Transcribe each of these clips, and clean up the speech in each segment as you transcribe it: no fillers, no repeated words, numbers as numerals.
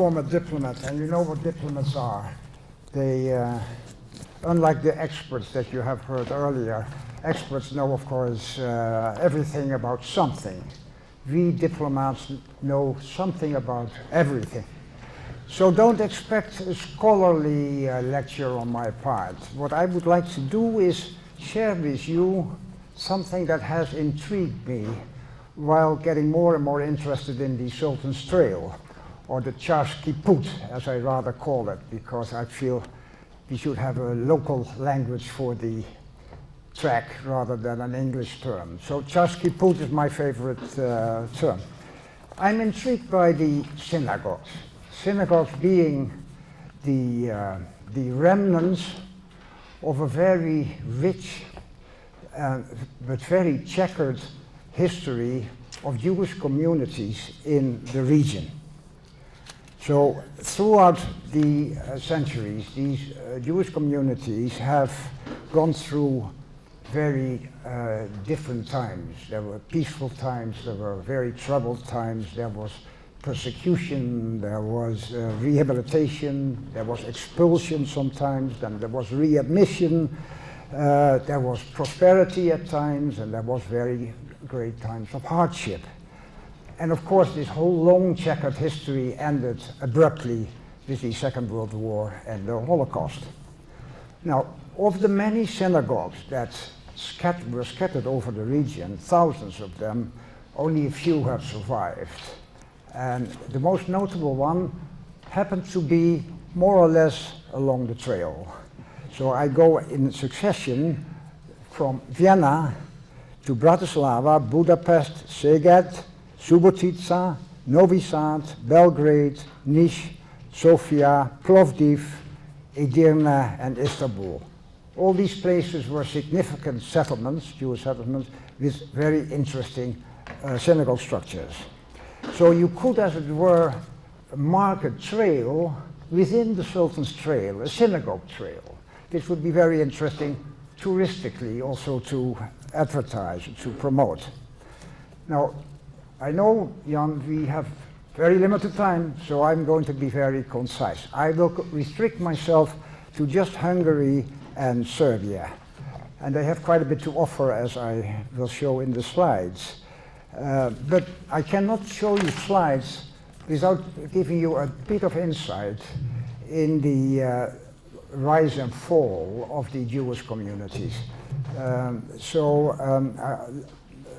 former diplomat, and you know what diplomats are. They, unlike the experts that you have heard earlier, experts know, of course, everything about something. We diplomats know something about everything. So don't expect a scholarly lecture on my part. What I would like to do is share with you something that has intrigued me while getting more and more interested in the Sultan's Trail, or the Charski Put, as I rather call it, because I feel we should have a local language for the track rather than an English term. So Charski Put is my favorite term. I'm intrigued by the synagogues. Synagogues being the remnants of a very rich but very checkered history of Jewish communities in the region. So throughout the centuries, these Jewish communities have gone through very different times. There were peaceful times, there were very troubled times, there was persecution, there was rehabilitation, there was expulsion sometimes, then there was readmission, there was prosperity at times, and there was very great times of hardship. And of course, this whole long checkered history ended abruptly with the Second World War and the Holocaust. Now, of the many synagogues that were scattered over the region, thousands of them, only a few have survived. And the most notable one happened to be more or less along the trail. So I go in succession from Vienna to Bratislava, Budapest, Szeged, Subotica, Novi Sad, Belgrade, Niš, Sofia, Plovdiv, Edirne, and Istanbul. All these places were significant settlements, Jewish settlements, with very interesting synagogue structures. So you could, as it were, mark a trail within the Sultan's Trail, a synagogue trail. This would be very interesting touristically also to advertise, to promote. Now, I know, Jan, we have very limited time, so I'm going to be very concise. I will restrict myself to just Hungary and Serbia. And they have quite a bit to offer, as I will show in the slides. But I cannot show you slides without giving you a bit of insight in the rise and fall of the Jewish communities.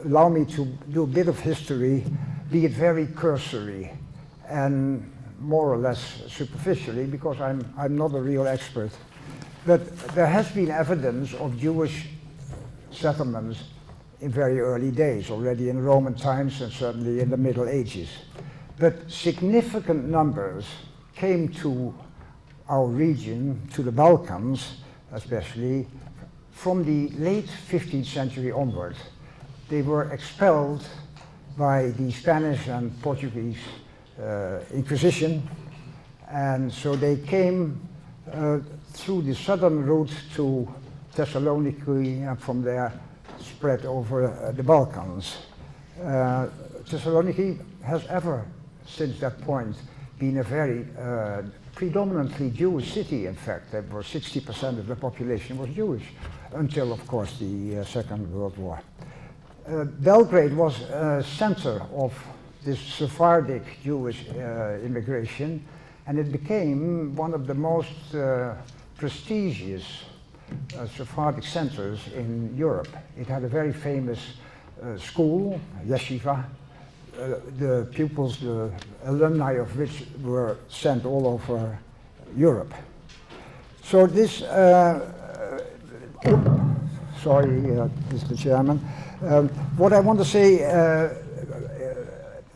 Allow me to do a bit of history, be it very cursory and more or less superficially, because I'm not a real expert. But there has been evidence of Jewish settlements in very early days, already in Roman times and certainly in the Middle Ages. But significant numbers came to our region, to the Balkans especially, from the late 15th century onward. They were expelled by the Spanish and Portuguese Inquisition, and so they came through the southern route to Thessaloniki, and from there spread over the Balkans. Thessaloniki has ever, since that point, been a very predominantly Jewish city. In fact, there were 60% of the population was Jewish, until, of course, the Second World War. Belgrade was a center of this Sephardic Jewish immigration, and it became one of the most prestigious Sephardic centers in Europe. It had a very famous school, yeshiva, the pupils, the alumni of which were sent all over Europe. So this, sorry, Mr. Chairman. What I want to say,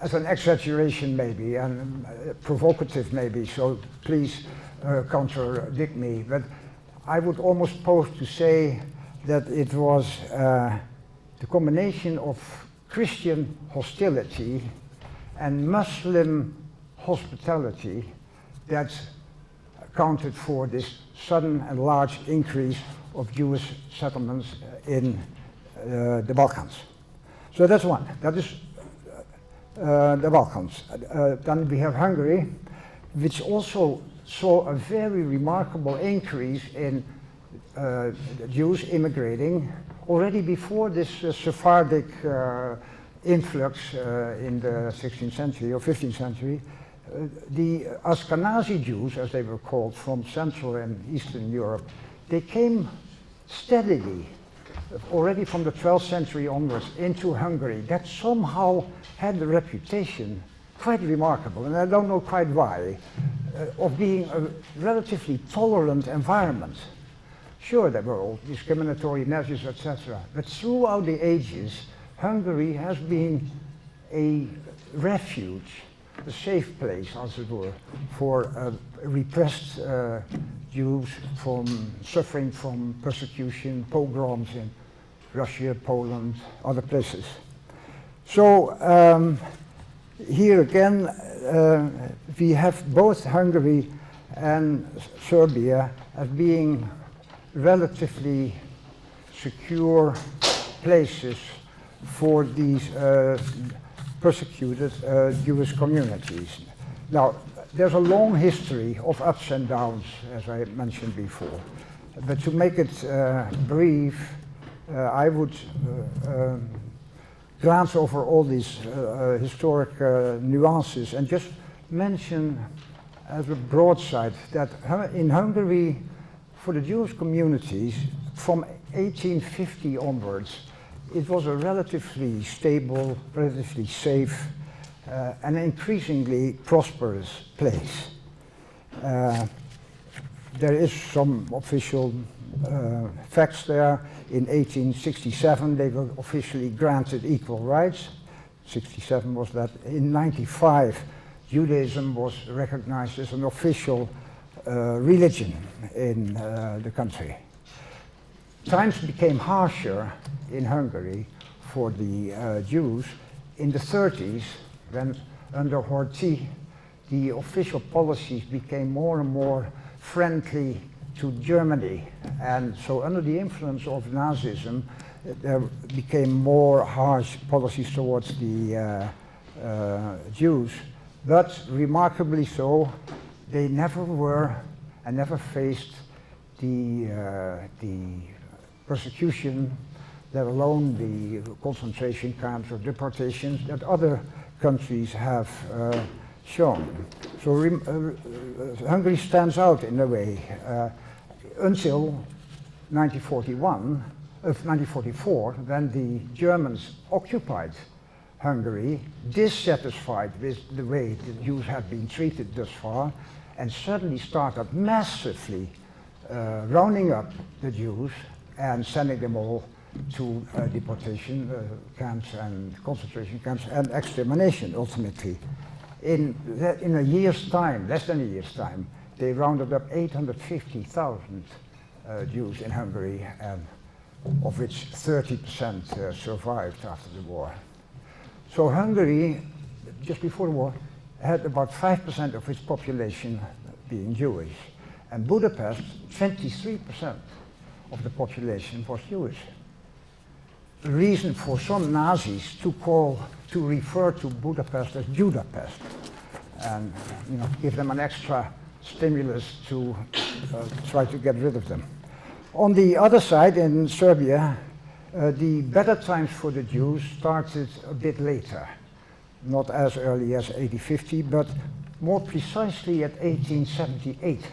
as an exaggeration maybe, and provocative maybe, so please contradict me, but I would almost pose to say that it was the combination of Christian hostility and Muslim hospitality that accounted for this sudden and large increase of Jewish settlements in the Balkans. So that's one. That is the Balkans. Then we have Hungary. which also saw a very remarkable increase in Jews immigrating already before this Sephardic influx in the 16th century or 15th century. The Ashkenazi Jews, as they were called, from Central and Eastern Europe, they came steadily, already from the 12th century onwards, into Hungary. That somehow had the reputation, quite remarkable, and I don't know quite why, of being a relatively tolerant environment. Sure, there were all discriminatory measures, etc., but throughout the ages, Hungary has been a refuge, a safe place, as it were, for repressed Jews from suffering from persecution, pogroms in Russia, Poland, other places. So here again, we have both Hungary and Serbia as being relatively secure places for these persecuted Jewish communities. Now, there's a long history of ups and downs, as I mentioned before. But to make it brief, I would glance over all these historic nuances and just mention as a broad side that in Hungary, for the Jewish communities, from 1850 onwards, it was a relatively stable, relatively safe, and increasingly prosperous place. There is some official facts there. In 1867, they were officially granted equal rights. 67 was that. In 95, Judaism was recognized as an official religion in the country. Times became harsher in Hungary for the Jews. In the 30s, when under Horthy, the official policies became more and more friendly to Germany. And so under the influence of Nazism, there became more harsh policies towards the Jews. But remarkably so, they never were and never faced the persecution, let alone the concentration camps or deportations that other countries have shown. So Hungary stands out in a way. Until 1944, when the Germans occupied Hungary, dissatisfied with the way the Jews had been treated thus far, and suddenly started massively rounding up the Jews and sending them all to deportation camps and concentration camps and extermination, ultimately. In a year's time, less than a year's time, they rounded up 850,000 Jews in Hungary, and of which 30% survived after the war. So Hungary, just before the war, had about 5% of its population being Jewish. And Budapest, 23% of the population was Jewish. The reason for some Nazis to refer to Budapest as Judapest, and give them an extra stimulus to try to get rid of them. On the other side, in Serbia, the better times for the Jews started a bit later, not as early as 1850, but more precisely at 1878,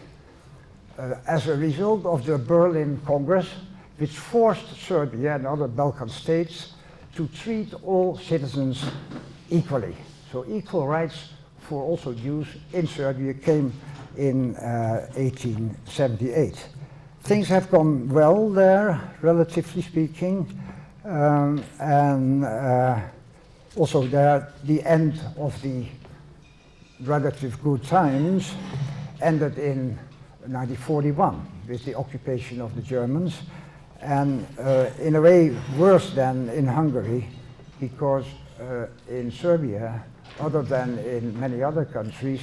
as a result of the Berlin Congress, which forced Serbia and other Balkan states to treat all citizens equally. So equal rights for also Jews in Serbia came in 1878. Things have gone well there, relatively speaking, and also there the end of the relative good times ended in 1941 with the occupation of the Germans, and in a way worse than in Hungary, because in Serbia, other than in many other countries,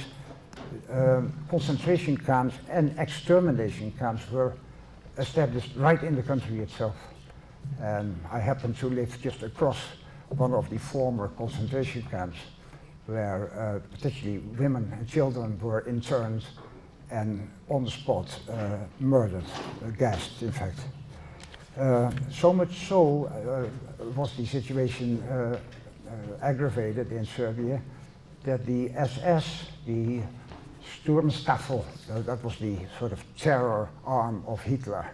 concentration camps and extermination camps were established right in the country itself. And I happen to live just across one of the former concentration camps. where particularly women and children were interned and on the spot murdered, gassed in fact. So much so was the situation aggravated in Serbia that the SS, the Sturmstaffel, that was the sort of terror arm of Hitler,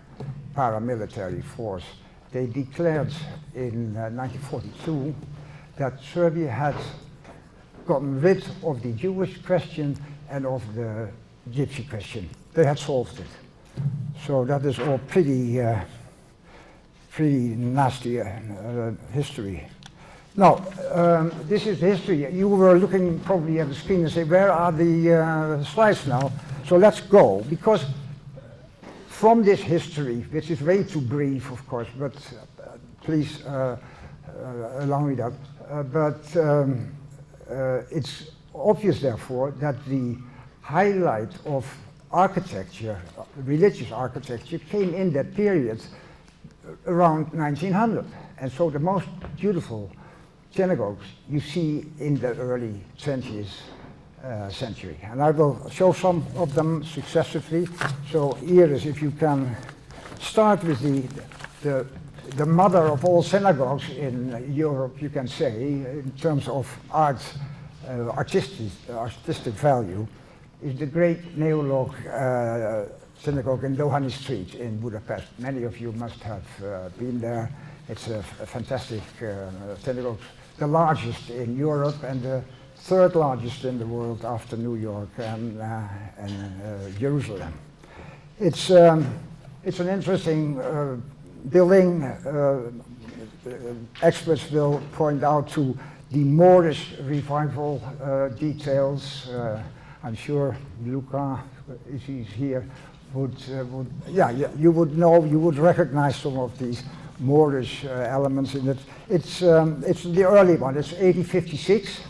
paramilitary force, they declared in 1942 that Serbia had gotten rid of the Jewish question and of the Gypsy question. They had solved it. So that is all pretty nasty history. Now, this is history. You were looking probably at the screen and say, where are the slides now? So let's go, because from this history, which is way too brief, of course, but please allow me that. It's obvious, therefore, that the highlight of architecture, religious architecture, came in that period around 1900. And so the most beautiful synagogues you see in the early 20th century. And I will show some of them successively. So Iris, if you can start with the mother of all synagogues in Europe, you can say, in terms of art, artistic value, is the great Neolog synagogue in Dohany Street in Budapest. Many of you must have been there. It's a fantastic synagogue, the largest in Europe and the third largest in the world after New York and Jerusalem. It's an interesting building. Experts will point out to the Moorish revival details. I'm sure Luca, if he's here, you would know, you would recognize some of these Moorish elements in it. It's the early one. It's 1856,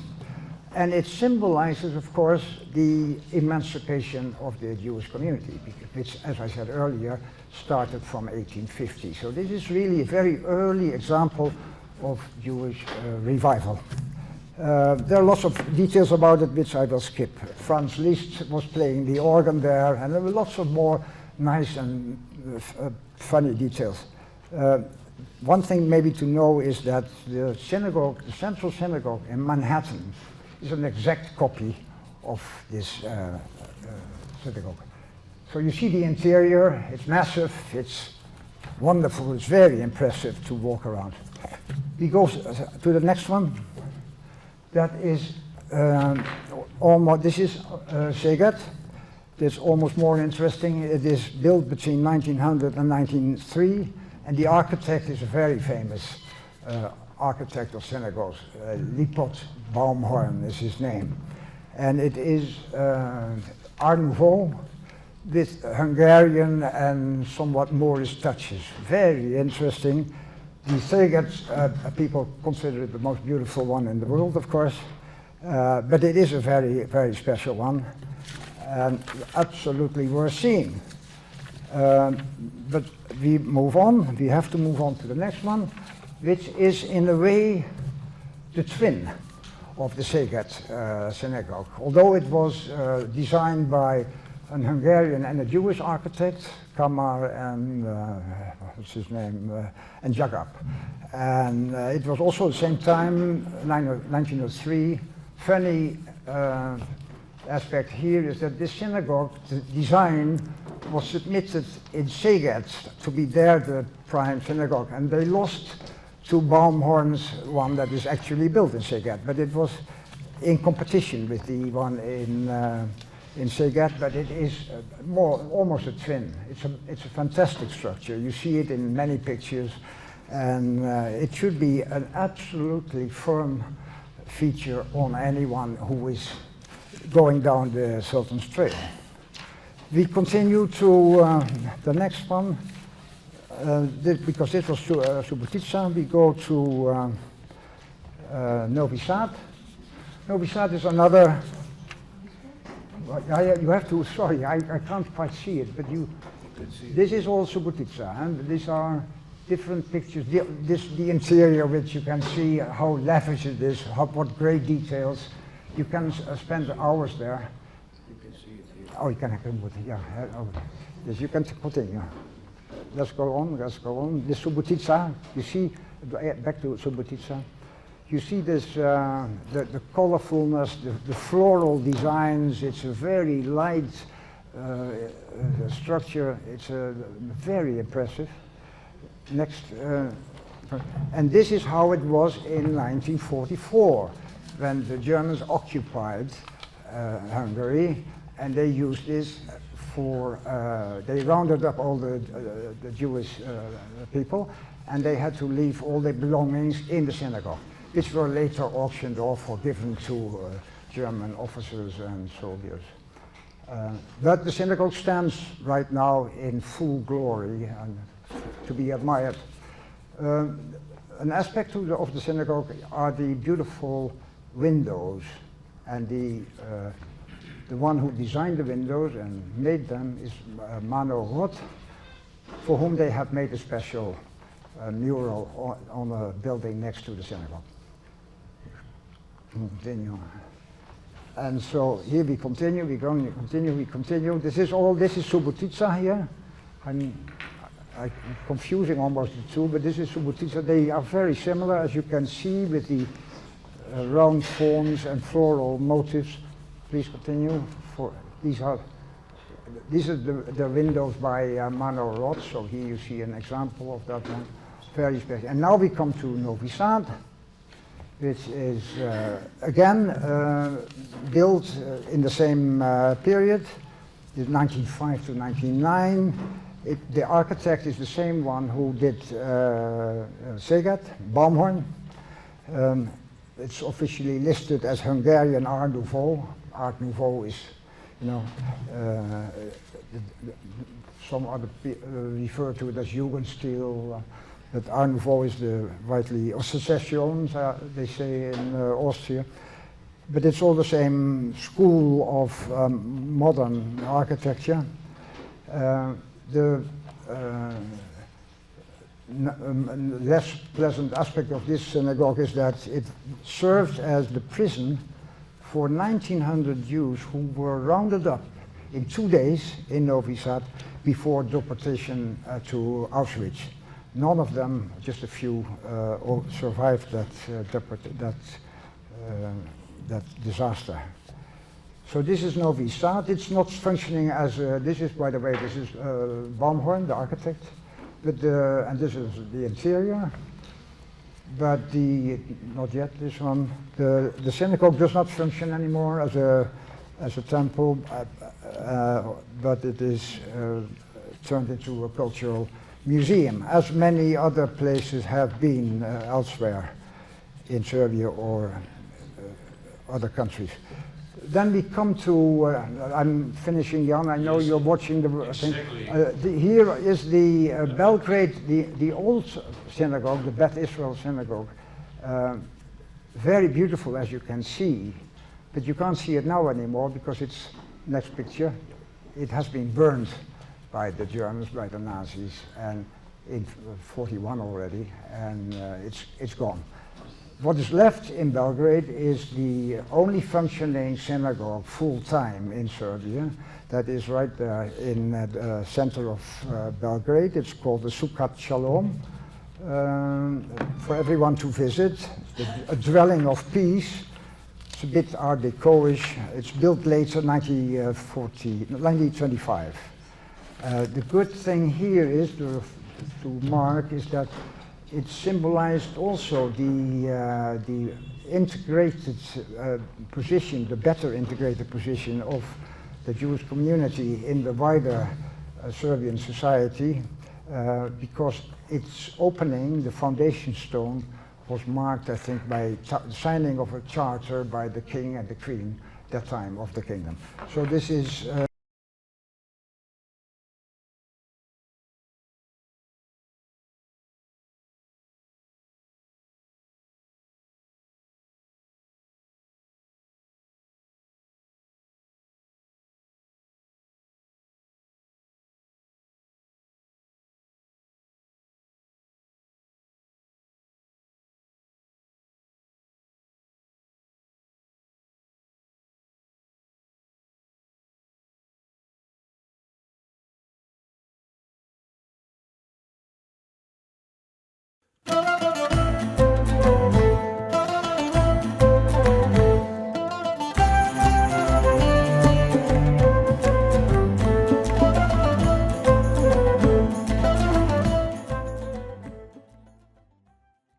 and it symbolizes, of course, the emancipation of the Jewish community, which, as I said earlier, started from 1850. So this is really a very early example of Jewish revival. There are lots of details about it which I will skip. Franz Liszt was playing the organ there, and there were lots of more nice and funny details. One thing maybe to know is that the synagogue, the Central Synagogue in Manhattan, is an exact copy of this synagogue. So you see the interior, it's massive, it's wonderful, it's very impressive to walk around. We go to the next one. That is almost, this is Szeged. It's almost more interesting. It is built between 1900 and 1903, and the architect is a very famous architect of synagogues. Lipot Baumhorn is his name. And it is Art Nouveau with Hungarian and somewhat Moorish touches. Very interesting. The Szeged people consider it the most beautiful one in the world, of course, but it is a very, very special one, and absolutely worth seeing. But we move on. We have to move on to the next one, which is in a way the twin of the Szeged synagogue. Although it was designed by an Hungarian and a Jewish architect, Kamar and what's his name, and Jagab. And it was also at the same time, 1903. Funny aspect here is that this synagogue, the design was submitted in Szeged to be there the prime synagogue, and they lost to Baumhorn's one that is actually built in Szeged, but it was in competition with the one in Szeged, but it is almost a twin. It's a fantastic structure. You see it in many pictures, and it should be an absolutely firm feature on anyone who is going down the Sultan's Trail. We continue to the next one, because this was Subotica. We go to Novi Sad. Novi Sad is another. You have to, sorry, I can't quite see it, but you, this is all Subotica, and these are different pictures. The interior, which you can see how lavish it is, what great details. You can spend hours there. You can see it here. Oh, you can put it, yeah. Oh. Yes, you can continue. Let's go on, let's go on. The Subotica, you see, back to Subotica. You see this, the colorfulness, the floral designs. It's a very light structure. It's very impressive. Next, and this is how it was in 1944, when the Germans occupied Hungary, and they used this for, they rounded up all the Jewish people, and they had to leave all their belongings in the synagogue, which were later auctioned off or given to German officers and soldiers. But the synagogue stands right now in full glory and to be admired. An aspect of the synagogue are the beautiful windows, and the one who designed the windows and made them is Mano Roth, for whom they have made a special mural on a building next to the synagogue. Continue. And so here we continue, we continue. This is Subotica here. I'm confusing almost the two, but this is Subotica. They are very similar, as you can see, with the round forms and floral motifs. Please continue. These are the windows by Mano Roth. So here you see an example of that one. Very special. And now we come to Novi Sad, which is again built in the same period, 1905 to 1909. The architect is the same one who did Szeged, Baumhorn. It's officially listed as Hungarian Art Nouveau. Art Nouveau is, you know, some other refer to it as Jugendstil, but Art Nouveau is the rightly, or Secession, they say in Austria. But it's all the same school of modern architecture. The less pleasant aspect of this synagogue is that it served as the prison for 1,900 Jews who were rounded up in 2 days in Novi Sad before deportation to Auschwitz. None of them, just a few, survived that disaster. So this is Novi Sad. It's not functioning as this is, by the way, this is Baumhorn, the architect, but and this is the interior. But not yet this one. The synagogue does not function anymore as a temple, but it is turned into a cultural museum, as many other places have been elsewhere in Serbia or other countries. Then we come to, I'm finishing, Jan, I know you're watching the thing. Here is the Belgrade, the old synagogue, the Beth Israel synagogue. Very beautiful, as you can see, but you can't see it now anymore because it's, next picture, it has been burned by the Germans, by the Nazis, and in 41 already, and it's gone. What is left in Belgrade is the only functioning synagogue full-time in Serbia. That is right there in the center of Belgrade. It's called the Sukat Shalom, for everyone to visit. A dwelling of peace. It's a bit Art Deco-ish. It's built later, 1925. The good thing here is, to mark, is that it symbolized also the integrated position, the better integrated position of the Jewish community in the wider Serbian society, because its opening, the foundation stone, was marked, I think, by signing of a charter by the king and the queen that time of the kingdom. So this is